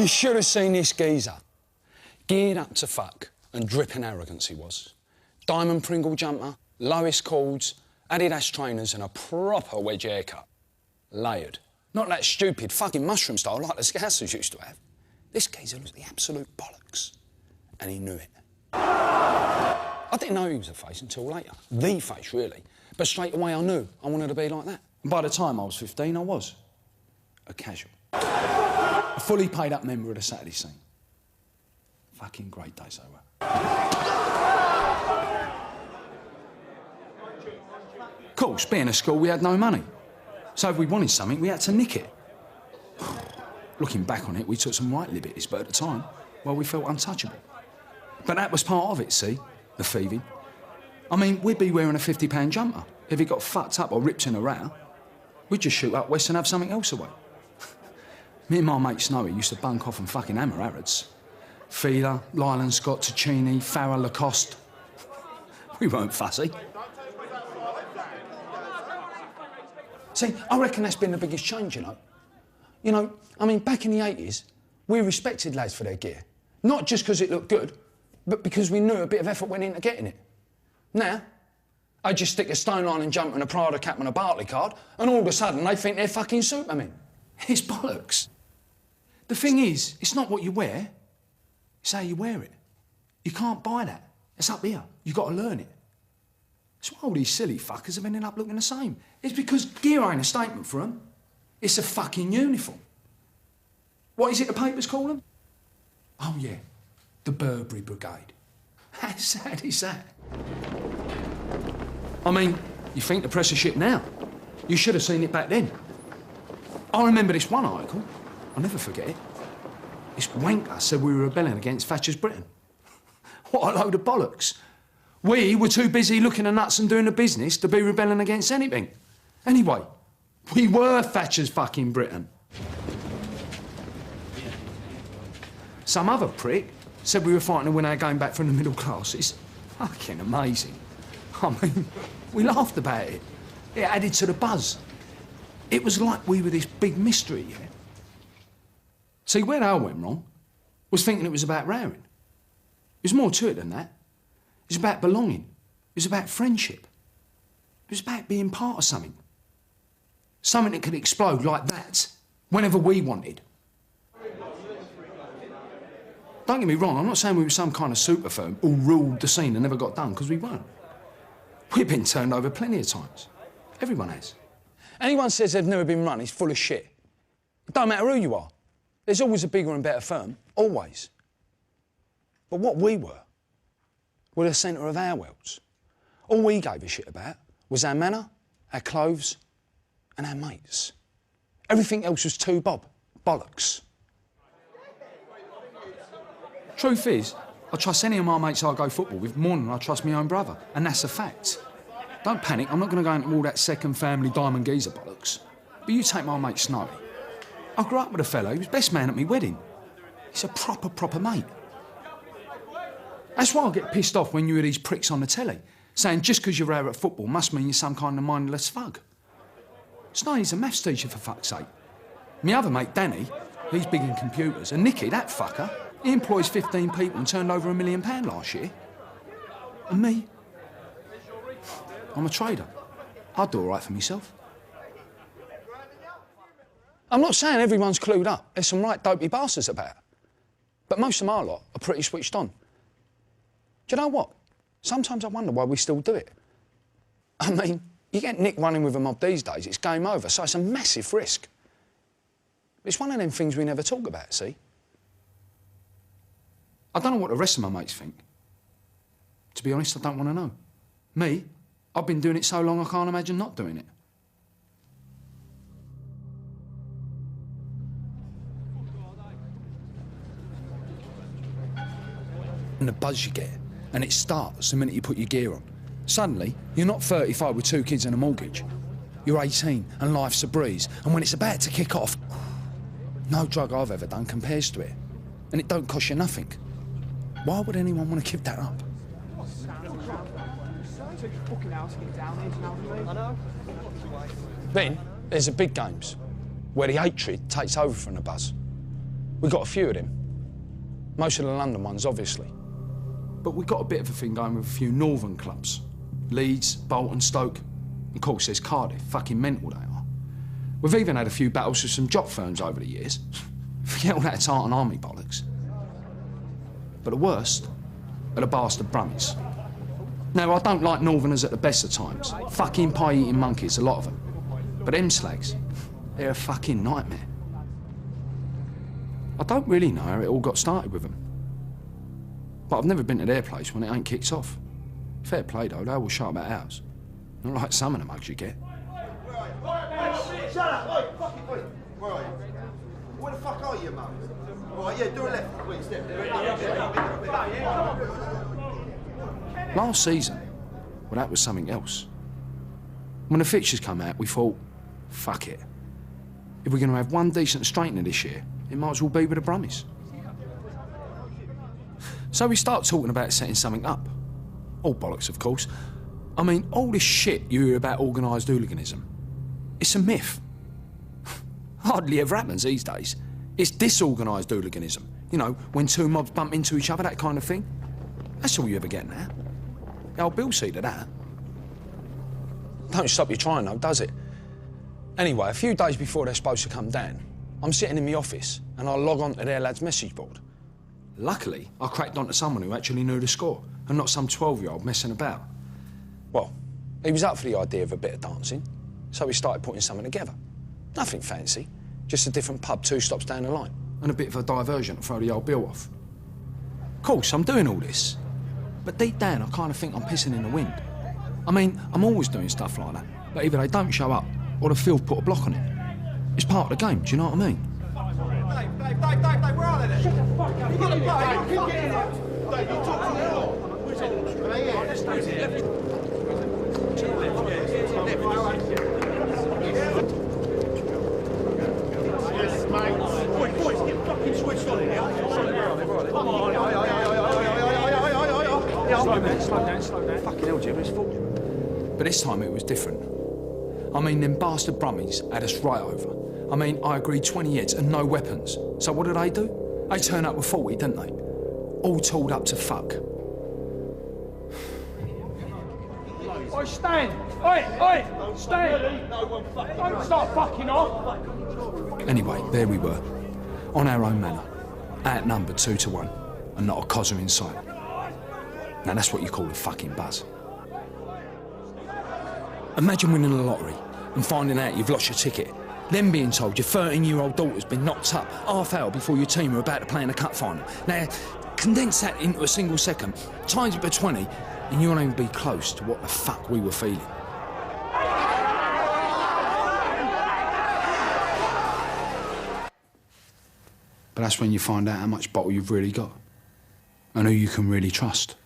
You should have seen this geezer. Geared up to fuck and dripping arrogance he was. Diamond Pringle jumper, lowest cords, Adidas trainers and a proper wedge haircut. Layered. Not that stupid fucking mushroom style like the Scousers used to have. This geezer was the absolute bollocks. And he knew it. I didn't know he was a face until later. The face, really. But straight away I knew I wanted to be like that. And by the time I was 15, I was. A casual. A fully paid up member of the Saturday scene. Fucking great days they were. Of course, being a school, we had no money. So if we wanted something, we had to nick it. Looking back on it, we took some right liberties, but at the time, well, we felt untouchable. But that was part of it, see? The thieving. I mean, we'd be wearing a £50 jumper. If it got fucked up or ripped in a row, we'd just shoot up west and have something else away. Me and my mate Snowy used to bunk off and fucking hammer Harrods. Feeler, Lyland Scott, Ticini, Farrah, Lacoste. We weren't fussy. See, I reckon that's been the biggest change, you know. You know, I mean, back in the 80s, we respected lads for their gear. Not just because it looked good, but because we knew a bit of effort went into getting it. Now, I just stick a Stone Island jumper and a Prada cap and a Bartley card, and all of a sudden they think they're fucking Supermen. It's bollocks. The thing is, it's not what you wear, it's how you wear it. You can't buy that. It's up here. You've got to learn it. That's why all these silly fuckers have ended up looking the same. It's because gear ain't a statement for them. It's a fucking uniform. What is it the papers call them? Oh, yeah, the Burberry Brigade. How sad is that? I mean, you think the press of shit now. You should have seen it back then. I remember this one article. I'll never forget it. This wanker said we were rebelling against Thatcher's Britain. What a load of bollocks. We were too busy looking at nuts and doing the business to be rebelling against anything. Anyway, we were Thatcher's fucking Britain. Some other prick said we were fighting to win our game back from the middle class. It's fucking amazing. I mean, we laughed about it. It added to the buzz. It was like we were this big mystery, yeah? See, where I went wrong was thinking it was about rowing. There's more to it than that. It was about belonging. It was about friendship. It was about being part of something. Something that could explode like that whenever we wanted. Don't get me wrong, I'm not saying we were some kind of super firm who ruled the scene and never got done, because we weren't. We've been turned over plenty of times. Everyone has. Anyone says they've never been run is full of shit. It don't matter who you are. There's always a bigger and better firm. Always. But what we were the centre of our worlds. All we gave a shit about was our manner, our clothes, and our mates. Everything else was too bollocks. Truth is, I trust any of my mates I go football with more than I trust my own brother, and that's a fact. Don't panic, I'm not going to go into all that second family diamond geezer bollocks. But you take my mate Snowy. I grew up with a fellow, he was best man at my wedding. He's a proper mate. That's why I get pissed off when you hear these pricks on the telly, saying just because you're rare at football must mean you're some kind of mindless thug. Snowy's a maths teacher, for fuck's sake. My other mate, Danny, he's big in computers, and Nicky, that fucker, he employs 15 people and turned over £1 million last year. And me? I'm a trader. I'd do all right for myself. I'm not saying everyone's clued up. There's some right dopey bastards about. But most of my lot are pretty switched on. Do you know what? Sometimes I wonder why we still do it. I mean, you get Nick running with a mob these days, it's game over, so it's a massive risk. It's one of them things we never talk about, see? I don't know what the rest of my mates think. To be honest, I don't want to know. Me, I've been doing it so long I can't imagine not doing it. And the buzz you get, and it starts the minute you put your gear on. Suddenly, you're not 35 with 2 kids and a mortgage. You're 18 and life's a breeze, and when it's about to kick off, no drug I've ever done compares to it. And it don't cost you nothing. Why would anyone want to give that up? Then there's the big games, where the hatred takes over from the buzz. We got a few of them. Most of the London ones, obviously. But we got a bit of a thing going with a few northern clubs. Leeds, Bolton, Stoke. Of course, there's Cardiff. Fucking mental they are. We've even had a few battles with some job firms over the years. Forget all that Tartan Army bollocks. But the worst are the bastard Brummies. Now, I don't like Northerners at the best of times. Fucking pie-eating monkeys, a lot of them. But them slags, they're a fucking nightmare. I don't really know how it all got started with them. But I've never been to their place when it ain't kicked off. Fair play, though, they will show about ours. Not like some of the mugs you get. Shut up! Oi, fucking oi. Where are you? Where the fuck are you, mate? All right, yeah, do a left. Wait, step. Last season, well, that was something else. When the fixtures come out, we thought, fuck it. If we're going to have one decent straightener this year, it might as well be with the Brummies. So we start talking about setting something up. All bollocks, of course. I mean, all this shit you hear about organised hooliganism, it's a myth. Hardly ever happens these days. It's disorganised hooliganism. You know, when two mobs bump into each other, that kind of thing. That's all you ever get now. Old Bill see to that. Don't stop you trying, though, does it? Anyway, a few days before they're supposed to come down, I'm sitting in the office and I log on to their lad's message board. Luckily, I cracked onto someone who actually knew the score and not some 12-year-old messing about. Well, he was up for the idea of a bit of dancing, so we started putting something together. Nothing fancy, just a different pub 2 stops down the line and a bit of a diversion to throw the old Bill off. Of course, I'm doing all this, but deep down I kind of think I'm pissing in the wind. I mean, I'm always doing stuff like that, but either they don't show up or the field put a block on it. It's part of the game, do you know what I mean? Dave, where are they then? Shut the fuck up. You've got to play. Keep getting out. Dave, you talk to me. Where's it? Let's stay here. Yes, mate. Boys, get fucking switched on here. Come on. Slow down. Fucking hell, Jim, it's full. But this time it was different. I mean, them bastard Brummies had us right over. I mean, I agreed 20 heads and no weapons. So what did they do? They turned up with 40, didn't they? All tooled up to fuck. Oi, stand! Oi! Stand! Don't start fucking off! Anyway, there we were, on our own manor, outnumbered 2 to 1, and not a cosser in sight. Now that's what you call a fucking buzz. Imagine winning the lottery and finding out you've lost your ticket, then being told your 13-year-old daughter's been knocked up half hour before your team are about to play in a cup final. Now, condense that into a single second, times it by 20, and you won't even be close to what the fuck we were feeling. But that's when you find out how much bottle you've really got and who you can really trust.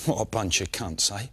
What a bunch of cunts, eh?